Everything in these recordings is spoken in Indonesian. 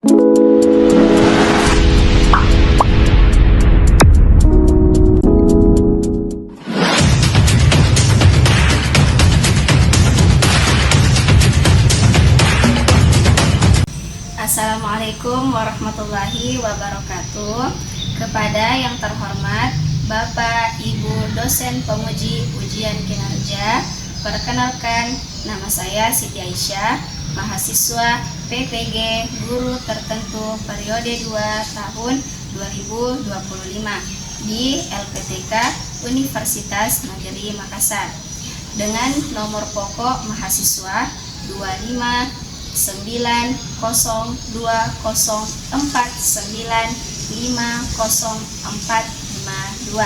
Assalamualaikum warahmatullahi wabarakatuh. Kepada yang terhormat Bapak Ibu dosen penguji ujian kinerja, perkenalkan nama saya Siti Aisyah, mahasiswa PPG Guru Tertentu periode 2 tahun 2025 di LPTK Universitas Negeri Makassar dengan nomor pokok mahasiswa 259040495042.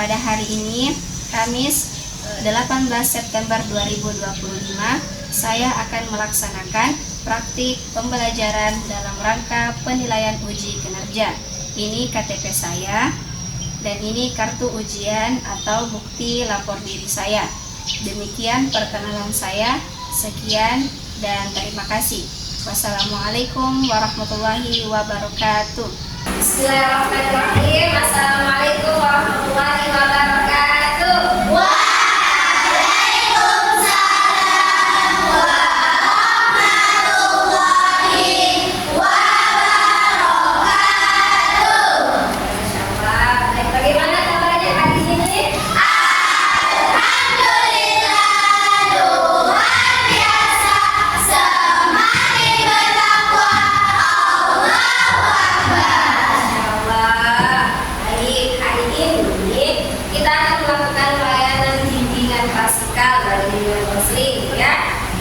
Pada hari ini Kamis 18 September 2025 saya akan melaksanakan praktik pembelajaran dalam rangka penilaian uji kinerja. Ini KTP saya dan ini kartu ujian atau bukti lapor diri saya. Demikian perkenalan saya. Sekian dan terima kasih. Wassalamualaikum warahmatullahi wabarakatuh. Bismillahirrahmanirrahim. Assalamualaikum warahmatullahi wabarakatuh. Waalaikumsalam warahmatullahi wabarakatuh. Masyaallah. Bagaimana kabarnya hari ini?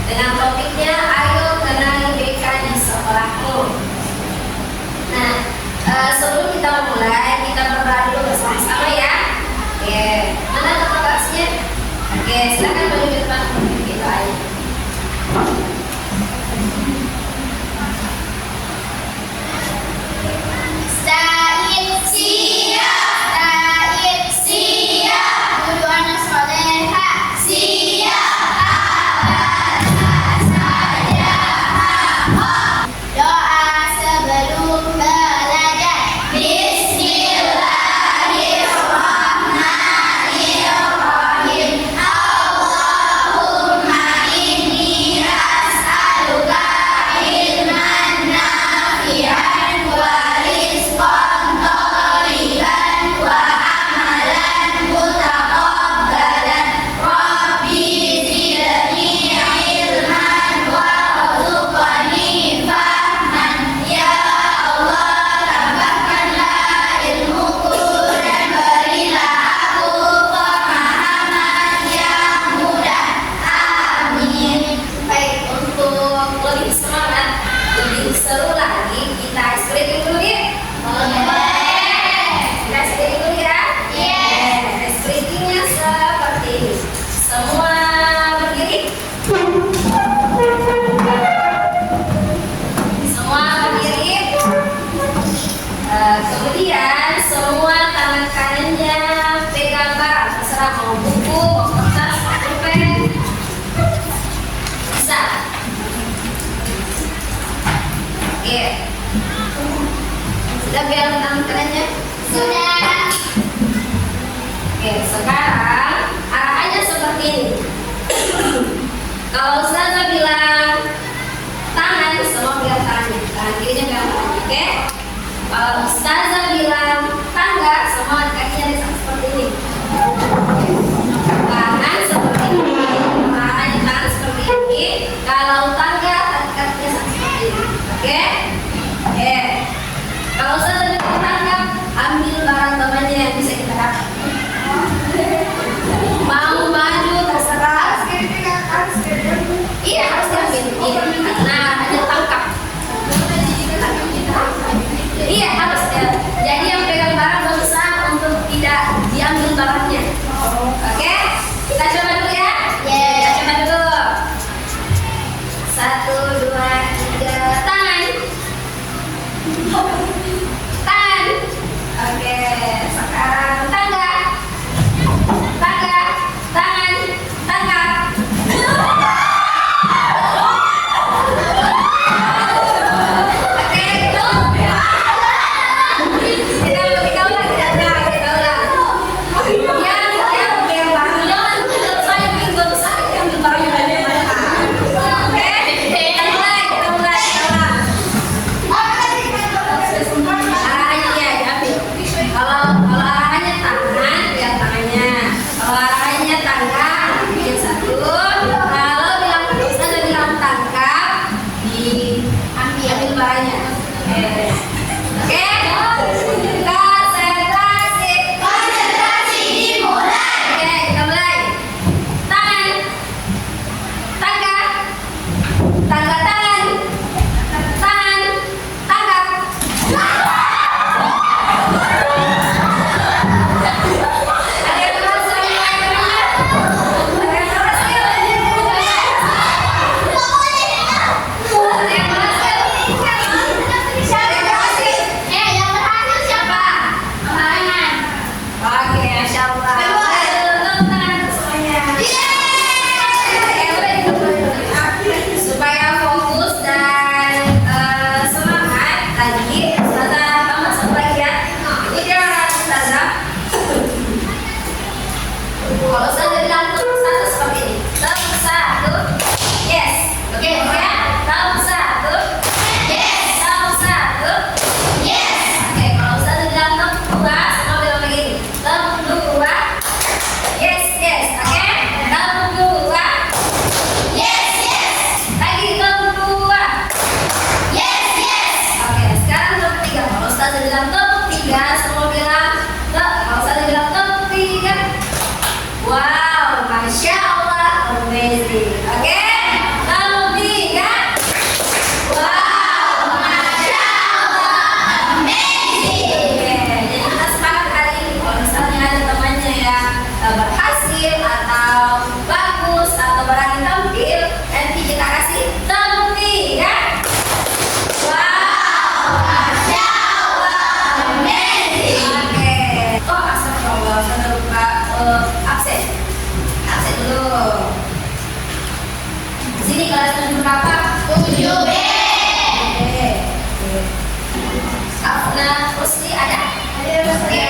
Dengan topiknya ayo kenali BK di sekolahmu. Nah, sebelum kita mulai kita berdoa dulu bersama-sama ya. Oke, mana tempat kelasnya? Oke, silakan menuju ke depan kita aja. Kemudian semua tangan kanannya pegang barang, terserah mau buku, mau kertas, mau pulpen, bisa. Oke, sudah pegang tangan kanannya? Sudah. Oke, sekarang arahannya seperti ini. Kalau Ustazah bilang tangan, semua pegang tangannya, tangan kirinya pegang tangannya, oke? Kalau Ustazah bilang tangga, semua kakinya seperti ini. Tangan seperti ini, tangan seperti ini. Kalau tangga, kakinya seperti ini. Oke? Oke. Kalau Ustazah bilang tangga, ambil barang temannya yang bisa kita dapat. Mau maju terserah. Iya, harus diambil. Iya. Nah, hanya tangkap. Iya, harus ya. Jadi yang pegang barang berusaha untuk tidak diambil barangnya. Oke? Kita coba dulu ya. Kita coba dulu. 1, 2, 3, tangan. suaranya. Oke, konsentrasi. Konsentrasi dimulai. Oke, kita mulai. Tangan, tangga, tangga tangan, tangan, tangga. Ada yang berhasil mulai? Ada yang berhasil? Ada yang berhasil? Siapa yang berhasil? Yang berhasil siapa? Tangan. Oke, Masya Allah. Tepuk tangan untuk semuanya. Supaya fokus dan semangat tadi, Ustazah tambah satu lagi ya. Ikuti arahan Ustazah. Kalau Ustazah bilang tepuk satu seperti ini. Tepuk satu. Yes. Oke, ya. Tepuk satu. Yes. Tepuk satu. Yes. Oke, kalau Ustazah bilang tepuk dua, semua bilang begini. Tepuk dua. Yes, yes. Oke. Tepuk dua. Yes, yes. Lagi tepuk dua. Yes, yes. Oke, sekarang tepuk tiga. Kalau Ustazah bilang tepuk tiga, semua bilang kalau Ustazah bilang tepuk tiga. Wow, Masya Allah, amazing. Oke, tepuk tiga. Wow, Masya Allah, amazing. Oke, jadi kita sepakat hari ini kalau misalnya ada temannya yang berhasil atau bagus atau berani tampil, nanti kita kasih tepuk tiga. Wow, Masya Allah, amazing. oke. Oh, astagfirullah, saya lupa absen. Absen dulu. Di sini kelas 7 berapa? 7B. Oke. Afna Rusli ada? Oke.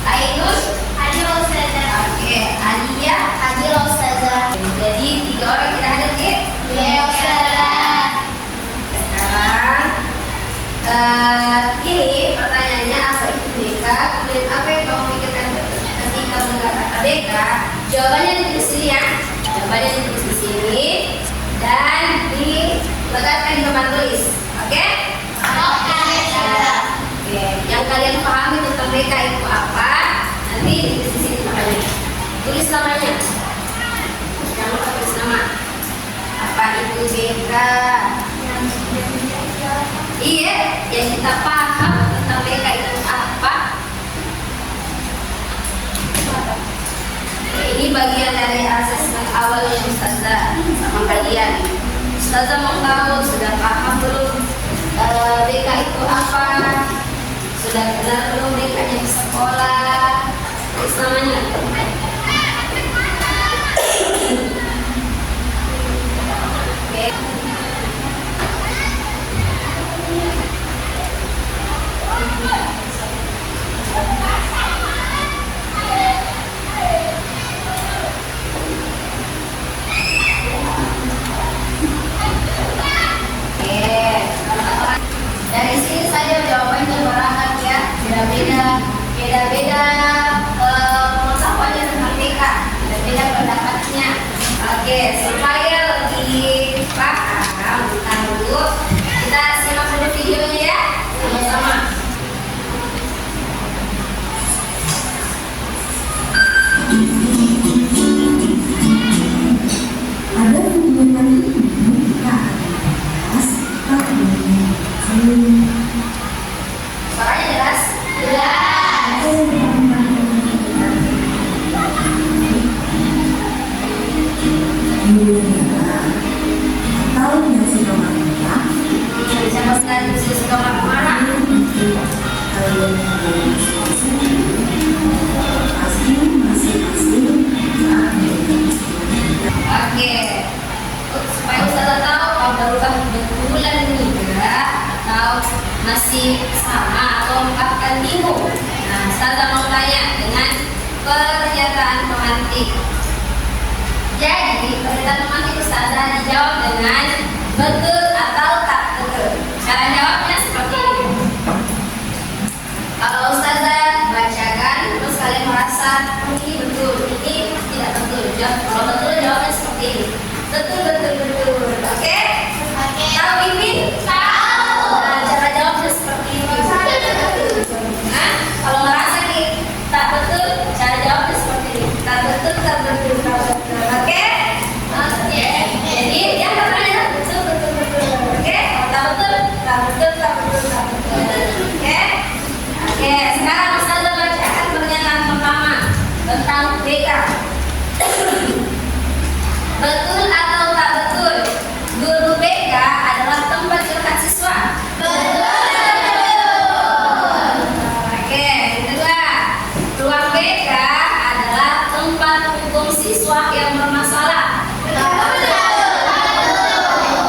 Ainun? Hadir Ustazah. Oke. Alia? Hadir Ustazah. Jadi 3 orang kita hadir ya? Ya Ustazah. Sekarang ini pertanyaannya apa itu BK? Kemudian apa yang kamu pikirkan ketika mendengar kata BK? Jawabannya ditulis di sini ya. Jawabannya ditulis di sini dan diletakkan di papan tulis. Oke? Oke Ustazah. Oke. Yang kalian pahami tentang BK itu apa? Nanti ditulis di sini namanya. Tulis namanya. Jangan lupa tulis nama. Apa itu BK? Iya, yang kita paham tentang BK itu apa? Ini bagian dari asesmen awal yang Ustazah sama kalian. Ustazah mau tahu sudah paham belum BK itu apa? Sudah kenal belum BK-nya di sekolah? Tulis namanya. Oke. Dari sini saja jawabannya beragam ya, beda-beda pengetahuannya tentang BK, beda-beda pendapatnya. Oke, supaya lebih paham, bentar dulu kita simak dulu videonya ya, sama-sama. Ada hubungan buka atas Suaranya jelas? Jelas. Tahu yang suka marah? Siapa sekali bisa suka marah-marah? Kalian pasti masing-masing Oke, supaya Ustazah tahu kalau berubah betulan enggak atau masih sama atau akan bingung. Nah, Ustazah mau tanya dengan pernyataan pemantik. Jadi, pernyataan pemantik Ustazah dijawab dengan betul atau tak betul. Cara jawabnya seperti ini. Kalau Ustazah bacakan, terus kalian merasa ini betul, ini tidak betul. Kalau betul jawabnya seperti ini. Betul, betul, betul. Oke? Oke. Tahu Mimin? Tahu. Betul atau tak betul? Guru BK adalah tempat curhat siswa. Oke, yang kedua, ruang BK adalah tempat hukum siswa yang bermasalah.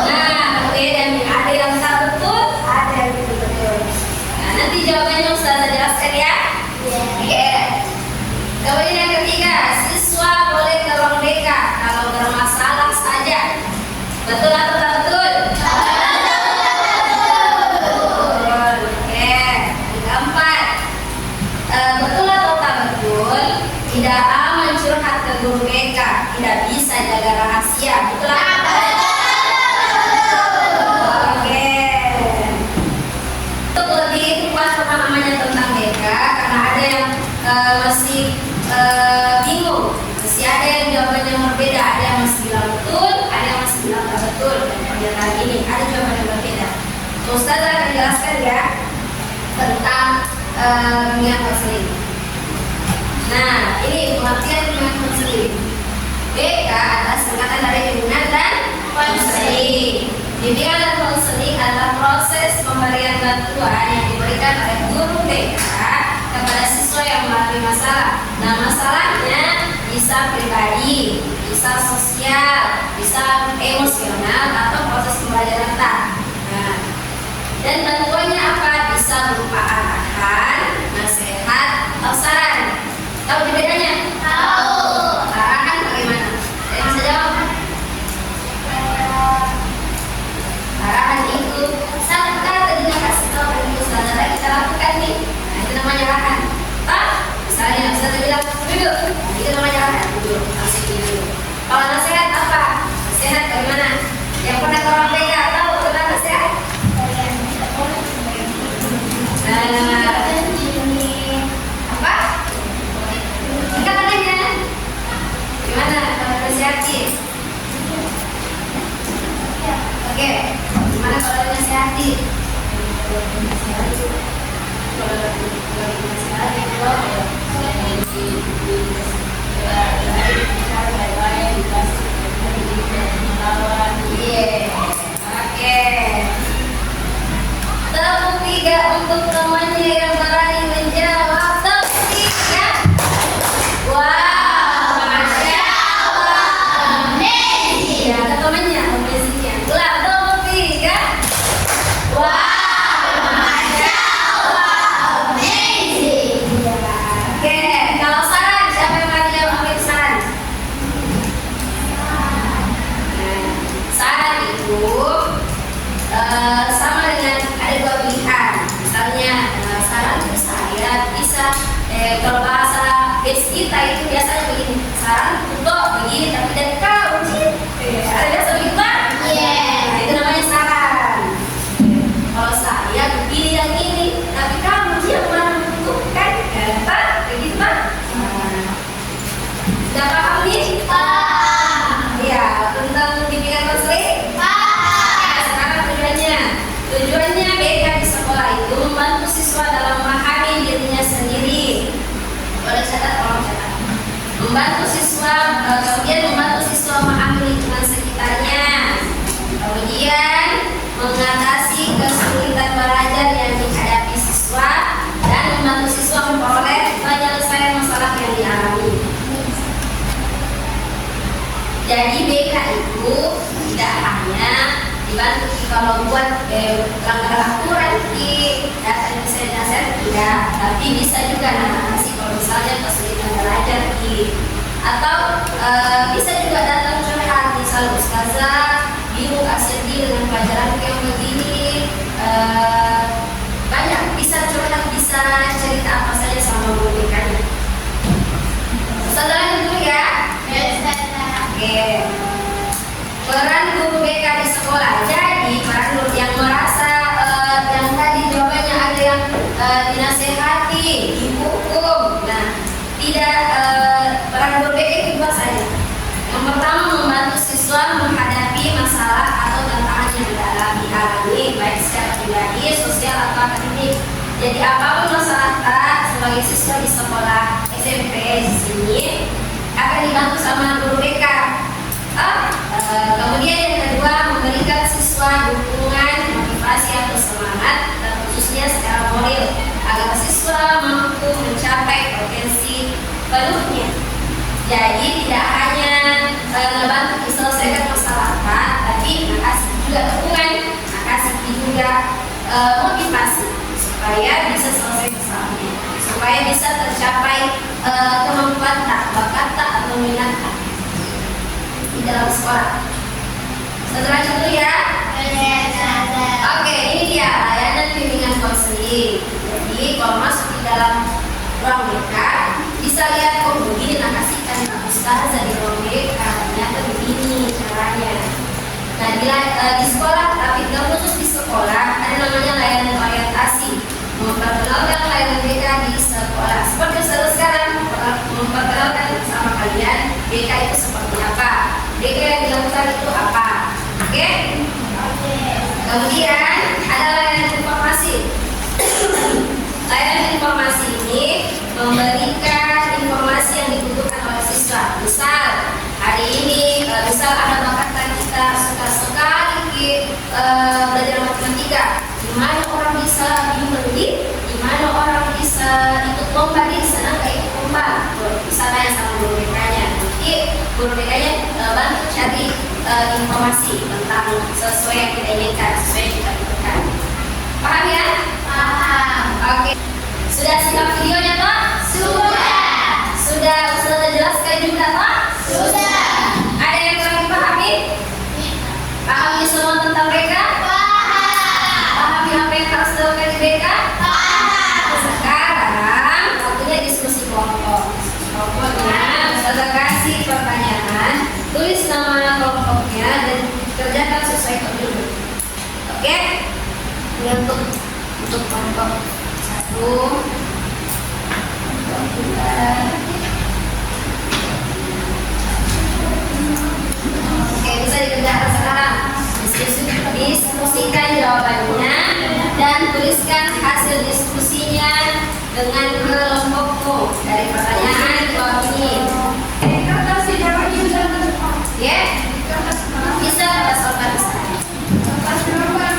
Nah, oke, dan ada yang tak betul, ada yang betul. Nah, nanti jawabannya Ustazah jelaskan ya. Oke. Kemudian yang ketiga, siswa boleh ke ruang BK kalau bermasalah saja. Betul atau tak betul? Betul. Oke. Yang keempat, betul atau tak betul? Tidak aman curhat ke guru BK, tidak bisa jaga rahasia. Betul atau tak betul? Oke. Untuk lebih kuat pemahamannya tentang BK, karena ada yang masih bingung, masih ada yang jawabannya berbeda, ada yang masih bilang betul, ada yang masih bilang tak betul. Dan pernyataan ini ada jawaban yang berbeda. Ustazah akan jelaskan ya tentang dunia konseling. Nah, ini pengertian dunia konseling. BK adalah singkatan dari bimbingan dan konseling. Bimbingan dan konseling adalah proses pemberian bantuan yang diberikan oleh guru BK kepada siswa yang mengalami masalah. Nah, masalahnya bisa pribadi, bisa sosial, bisa emosional atau proses pembelajaran tak. Nah, dan bantuannya apa? Bisa berupa arahan, nasihat, atau saran. Tahu bedanya? Tahu. Arahan bagaimana? Saya bisa jawab. Arahan itu saat tadi kasih tahu dari Ustazah kita lakukan nih. Nah, itu namanya arahan. Misalnya Ustazah bilang duduk, itu namanya arahan. Duduk, langsung duduk. Kalau nasihat apa? Nasihat bagaimana? Yang pernah ke orang BK tahu tentang nasihat? Apa? Kita tanya. Gimana kalau nasihatin? Oke, gimana kalau nasihatin? Oke. Tepuk 3 untuk temannya yang berani menjawab. Tepuk 3. Wow, Masya Allah. Amazing. Ya, ke temannya, amazingnya. Ulang, tepuk 3. Wow, Masya Allah. Amazing. Oke, kalau saran, siapa yang berani ambil saran? Saran itu sama dengan ada dua pilihan. Misalnya saran dari saya bisa kalau bahasa base kita itu biasanya begini, saran untuk begini tapi dari kau ada biasa begitu kan? Nah, itu namanya saran. Kalau saya begini yang ini tapi kamu yang mana membutuhkan begitu kan? Sudah paham nih? Ya, tentang bimbingan konseling. Nah, sekarang tujuannya BK di sekolah itu membantu siswa dalam memahami dirinya sendiri. Boleh catat, tolong catat. Kemudian membantu siswa memahami lingkungan sekitarnya. Kemudian mengatasi kesulitan belajar yang dihadapi siswa dan membantu siswa memperoleh penyelesaian masalah yang dialami. Jadi BK itu tidak hanya dibantu kalau buat langkah aturan di data saya tidak, tapi bisa juga nanti kalau misalnya kesulitan belajar atau bisa juga datang curhat, misal Ustazah bingung sedih dengan pelajaran yang begini, banyak bisa curhat, bisa cerita apa saja sama guru BK-nya. Ustazah lanjut dulu ya. Oke. Peran guru BK di sekolah. Jadi peran guru yang merasa yang tadi jawabannya ada yang dinasehati, dihukum. Nah, tidak peran guru BK itu dua saja. Yang pertama membantu siswa menghadapi masalah atau tantangan yang dialami baik secara pribadi, sosial atau akademik. Jadi apapun masalah sebagai siswa di sekolah SMP di sini akan dibantu sama guru BK. Kemudian yang kedua, memberikan siswa dukungan, motivasi atau semangat, khususnya secara moral, agar siswa mampu mencapai potensi penuhnya. Jadi tidak hanya membantu menyelesaikan masalah, tapi kasih juga dukungan, kasih juga motivasi supaya bisa selesai masalahnya, supaya bisa tercapai kemampuan bakat atau minat di dalam sekolah. Setelah itu ya. Oke, ini dia layanan bimbingan konseling. Jadi kalau masuk di dalam ruang BK bisa lihat begini nakasikan Pak Ustazah di ruang BK, ternyata begini caranya. Nah di sekolah, tapi tidak khusus di sekolah, ada namanya layanan orientasi, memperkenalkan layanan BK di sekolah. Seperti sekarang memperkenalkan bersama kalian BK itu seperti apa, BK yang dilakukan itu apa. Oke? Kemudian ada layanan informasi. Layanan informasi ini memberikan informasi yang dibutuhkan oleh siswa. Misal hari ini ada bakat kita suka sekali belajar matematika. Di mana orang bisa bimbing, di mana orang bisa ikut lomba, di sana nggak ikut lomba. Bisa tanya sama guru BK-nya. Jadi guru BK-nya bantu cari informasi tentang sesuai yang kita inginkan, sesuai yang kita butuhkan. Paham ya? Paham. Oke. Sudah simak videonya toh? Sudah jelaskan juga toh? Sudah. Ada yang kurang dipahami? Pahami semua tentang BK? Pahami apa yang harus dilakukan di BK? Sekarang waktunya diskusi kelompok. Kelompoknya Ustazah kasih pertanyaan, tulis nama kelompoknya dan kerjakan sesuai kode. Oke? Ini untuk kelompok 1, 2, 3. Oke, bisa dikerjakan sekarang. Diskusikan jawabannya dan tuliskan hasil diskusinya dengan kelompokmu dari pertanyaan di bawah ini. Ya, bisa pada soal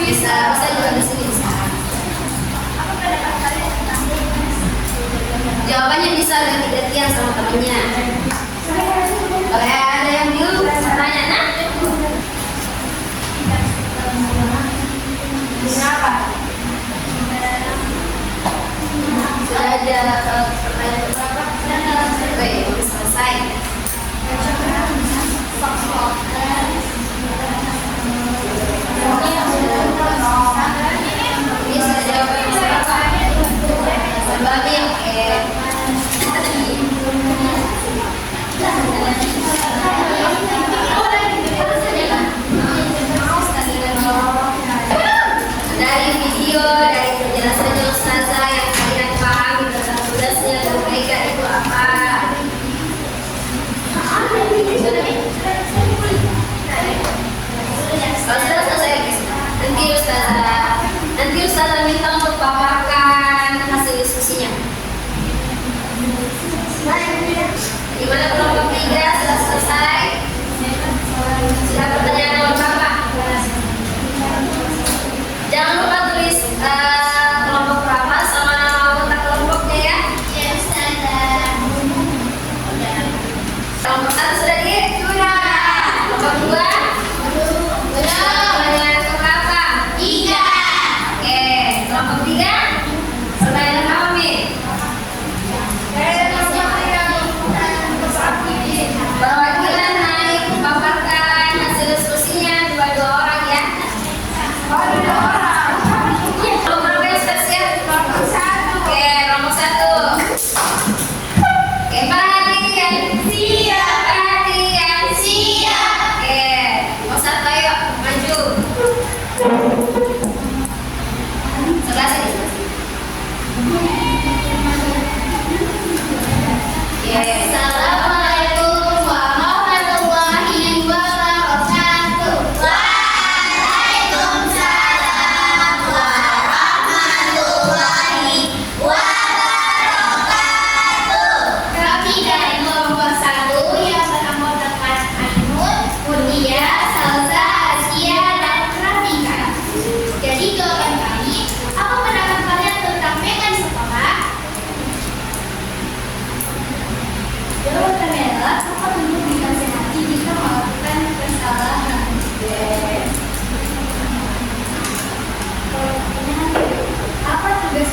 bisa juga di sini bisa. Jawabannya bisa ganti-gantian sama temennya. Boleh ada yang bingung tanya nak? Kenapa? Sudah ada pertanyaan berapa? Baik, selesai. Ini sudah jawabannya berapa? Sebabnya dari video, dari penjelasannya Ustazah yang kalian pahami tentang tugasnya dan mereka itu apa? Kalau sudah selesai, nanti Ustazah minta untuk paparkan hasil diskusinya. Gimana kelompok 3 sudah selesai? Sudah pertanyaan nomor berapa? Jangan lupa tulis kelompok berapa sama nama anggota kelompoknya ya. Kelompok 1 sudah di? Sudah. Kelompok 2? Sudah. Pertanyaan keberapa? 3.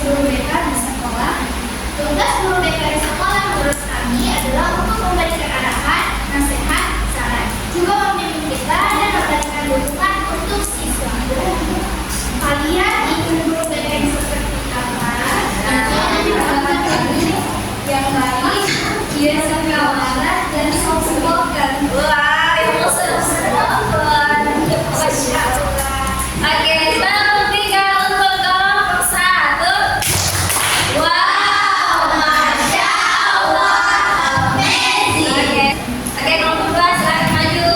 guru BK di sekolah? Tugas guru BK di sekolah menurut kami adalah untuk memberikan arahan, nasihat, saran, juga membimbing kita dan memberikan dukungan untuk siswa. Kalian ingin guru BK yang seperti apa? Yang baik, biasa kawanan dan soft-spoken. Wah, itu seru-seruan. Masya Allah. Oke, kita bertiga untuk kelompok 1. Wow, Masya Allah, amazing. Oke, kelompok 2 silakan maju.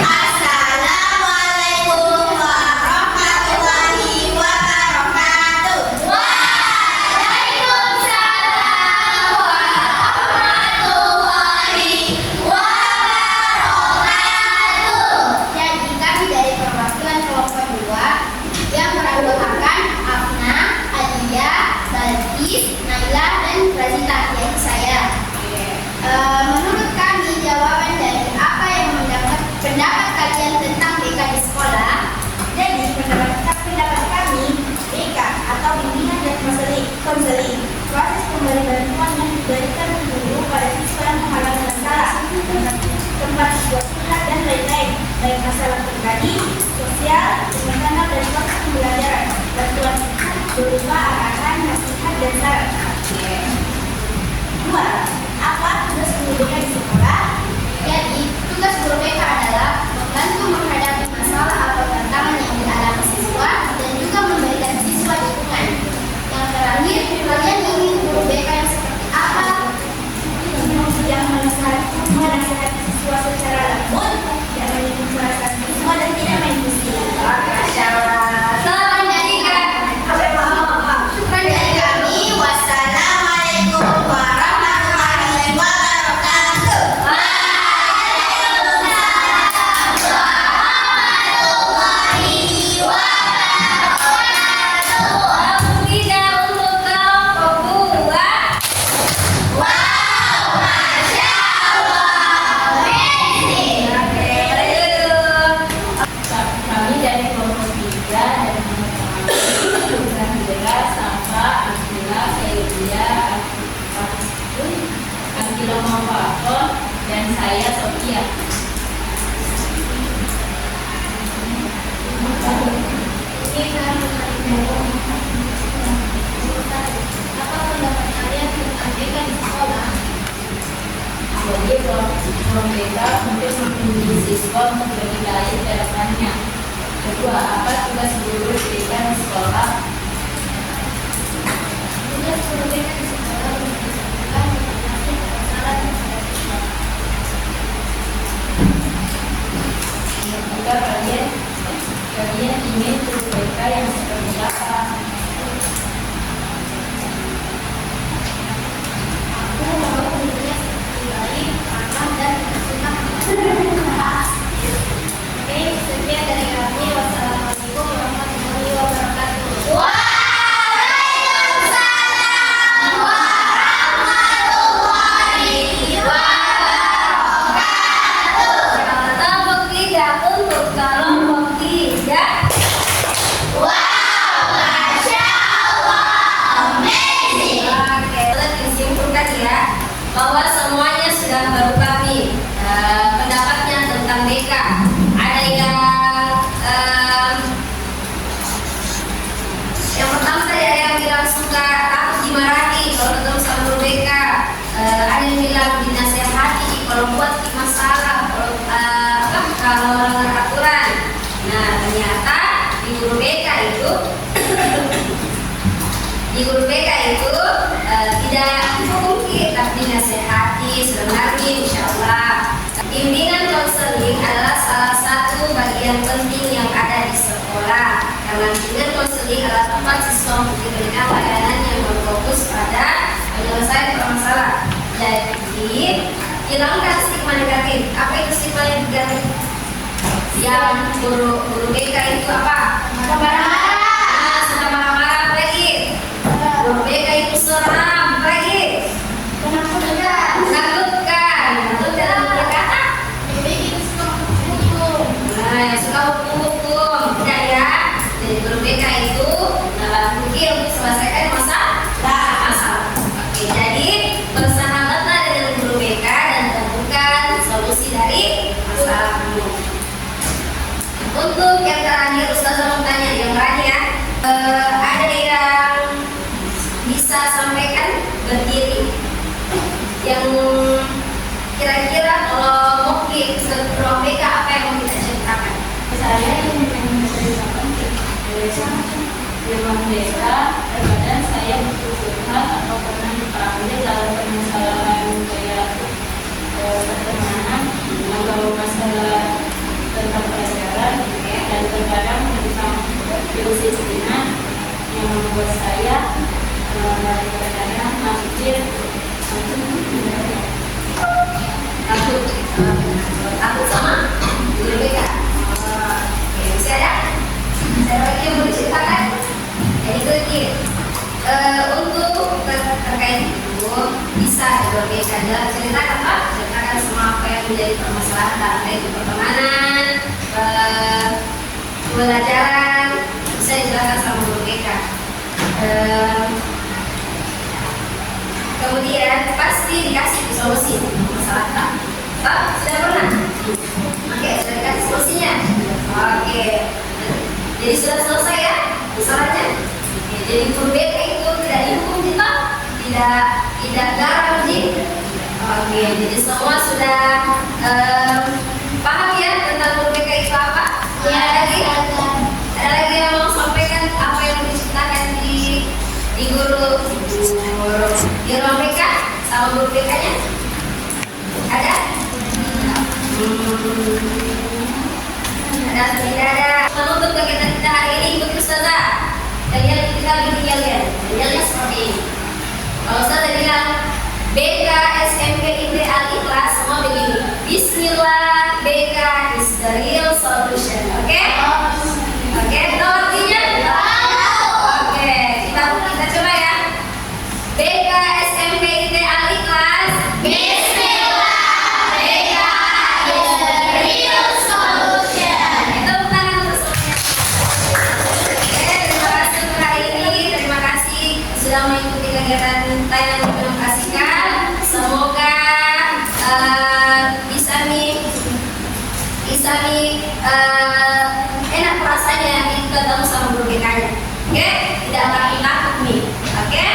Assalamualaikum warahmatullahi wabarakatuh. Waalaikumsalam warahmatullahi wabarakatuh. Jadi kami dari perwakilan kelompok 2 yang beranggotakan Afna, Alia, Balkis, Naila, dan Razita, yaitu saya. Menurut kami jawaban dari apa yang mendapat pendapat kalian tentang BK di sekolah. Jadi pendapat kami BK atau bimbingan dan konseling proses pemberi bantuan yang diberikan guru pada siswa yang mengalami masalah tempat buat curhat dan lain-lain, baik masalah pribadi, sosial, emosional, dan proses pembelajaran. Bantuan berupa arahan, nasihat, dan saran. 2. Apa tugas guru BK di sekolah? Jadi, tugas guru BK adalah membantu menghadapi masalah atau tantangan yang dialami siswa dan juga memberikan siswa dukungan. Yang terakhir, kalian ingin guru BK yang seperti apa? Yang menasihati siswa secara lembut, yang menyinggung perasaan siswa dan tidak main musik. Masya Allah. Selamat menyanyikan. Syukran dari kami. Wassalamualaikum warahmatullahi wabarakatuh. Kelompok 3 untuk kelompok 2. Oke, lanjut. Kami dari kelompok 3 dan teman-teman Bella, Safa, Akila, Elia, Akila Mawako, dan saya Sofia. Apa pendapat kalian tentang BK di sekolah? Jadi program BK untuk membimbing siswa untuk lebih baik ke depannya. Kedua, apa tugas guru BK di sekolah? Tugas guru BK di sekolah menunjukkan informasi masalah dan siswa. Yang ketiga, kalian ingin guru BK yang seperti apa? Aku mau gurunya seperti baik, ramah, dan bersunnah. Oke, sekian dari kami. Wassalamualaikum warahmatullahi wabarakatuh. Waalaikumsalam warahmatullahi wabarakatuh. Kelompok 3 untuk kelompok 3. Masya Allah, amazing. Oke, kita disimpulkan ya bahwa semuanya sudah berukami pendapatnya tentang BK. Ada yang pertama tadi ada yang bilang suka takut dimarahi kalau ketemu sama guru BK. Ada yang bilang dinasehati kalau buat masalah, kalau melanggar aturan. Nah, ternyata di guru BK itu tidak mungkin tapi dinasehati sebenarnya insya Allah. Bimbingan konseling adalah salah satu bagian penting yang ada di sekolah. Karena bimbingan konseling adalah tempat siswa untuk diberikan layanan yang berfokus pada penyelesaian permasalahan. Jadi, hilangkan stigma negatif. Apa itu stigma negatif? Yang guru BK itu apa? Marah-marah. Sudah marah-marah lagi. Guru BK itu seram lagi. Menakutkan. Menakutkan dalam berkata. menjadi masalahmu. Untuk yang terakhir, Ustazah mau tanya yang terakhir ya. Ada yang bisa sampaikan berdiri yang kira-kira kalau mungkin ruang BK apa yang mau kita ceritakan? Saya yang menceritakan di ruang BK, terkadang saya butuh curhat atau pernah dipanggil dalam permasalahan kayak pertemanan atau masalah tentang pelajaran, dan terkadang tentang disiplinan yang membuat saya kadang-kadang takut sama guru BK. Oke, bisa ya? Saya lagi yang mau diceritakan. Jadi untuk terkait itu bisa guru BK ceritakan Pak, ceritakan semua apa yang menjadi permasalahan terkait pertemanan, pembelajaran, bisa dijelaskan sama guru BK. Kemudian pasti dikasih solusi masalah tak sudah pernah? Oke, sudah dikasih solusinya. Oke, jadi sudah selesai ya masalahnya. Oke, jadi guru BK itu tidak dihukum kita, tidak garang Ji. Oke, jadi semua sudah paham ya tentang guru BK itu apa? Ada lagi yang mau sampaikan apa yang diceritakan di guru di ruang BK sama guru BK-nya? Ada? Tidak ada. Menutup kegiatan kita hari ini ikut Ustazah. Kalian kita bikin kalian seperti ini. Kalau Ustazah bilang BK SMP IPB Al-Ikhlas, semua begini. Bismillah, BK is the real solution. Oke? Oke, tahu artinya? Oke, kita coba ya. BK SMP IPB Al-Ikhlas, Bismillah, BK is the real solution. Itu tangan untuk semuanya. Oke, terima kasih untuk hari ini. Terima kasih sudah mengikuti kegiatan tayangan yang kami kasihkan. Semoga bisa enak rasanya kita ketemu sama guru BK-nya. Oke, tidak takut nih. Oke,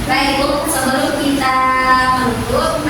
baik Bu, sebelum kita menutup.